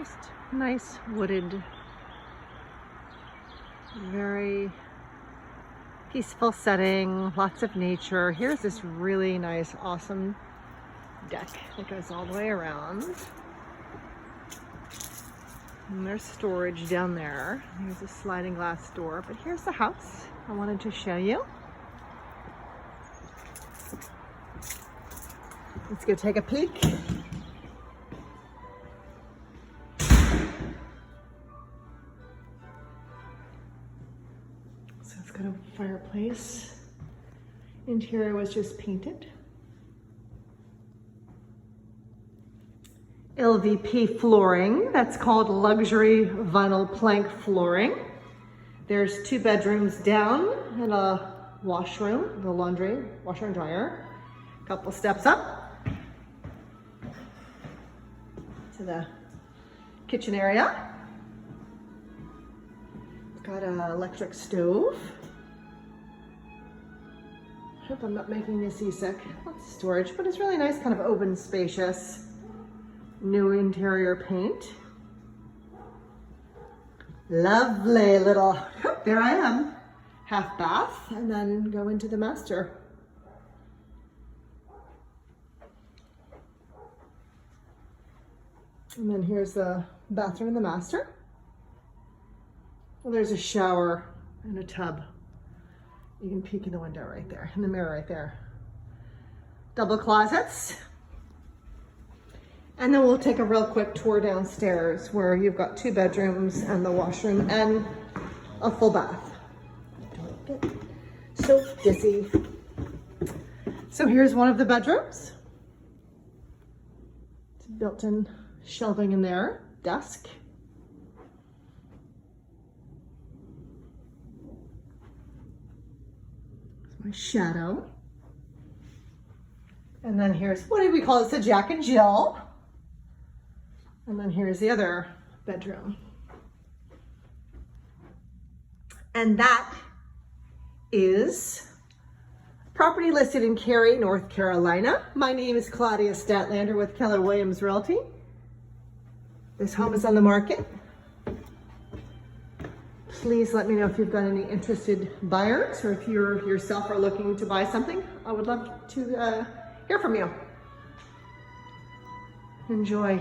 Just nice wooded, very peaceful setting, lots of nature. Here's this really nice, awesome deck that goes all the way around. And there's storage down there. There's a sliding glass door, but here's the house I wanted to show you. Let's go take a peek. So it's got a fireplace. Interior was just painted. LVP flooring, that's called luxury vinyl plank flooring. There's 2 bedrooms down and a washroom, the laundry, washer and dryer. A couple steps up to the kitchen area. It's got an electric stove. I hope I'm not making you seasick. Lots of storage, but it's really nice, kind of open, spacious. New interior paint. Lovely little, there I am, half bath, and then go into the master. And then here's the bathroom in the master. Well, there's a shower and a tub. You can peek in the window right there, in the mirror right there. Double closets. And then we'll take a real quick tour downstairs where you've got 2 bedrooms and the washroom and a full bath. Don't get so dizzy. So here's one of the bedrooms. It's built-in shelving in there, desk. It's my shadow. And then here's, what do we call this, a Jack and Jill. And then here's the other bedroom. And that is property listed in Cary, North Carolina. My name is Claudia Statlander with Keller Williams Realty. This home is on the market. Please let me know if you've got any interested buyers or if you yourself are looking to buy something. I would love to hear from you. Enjoy.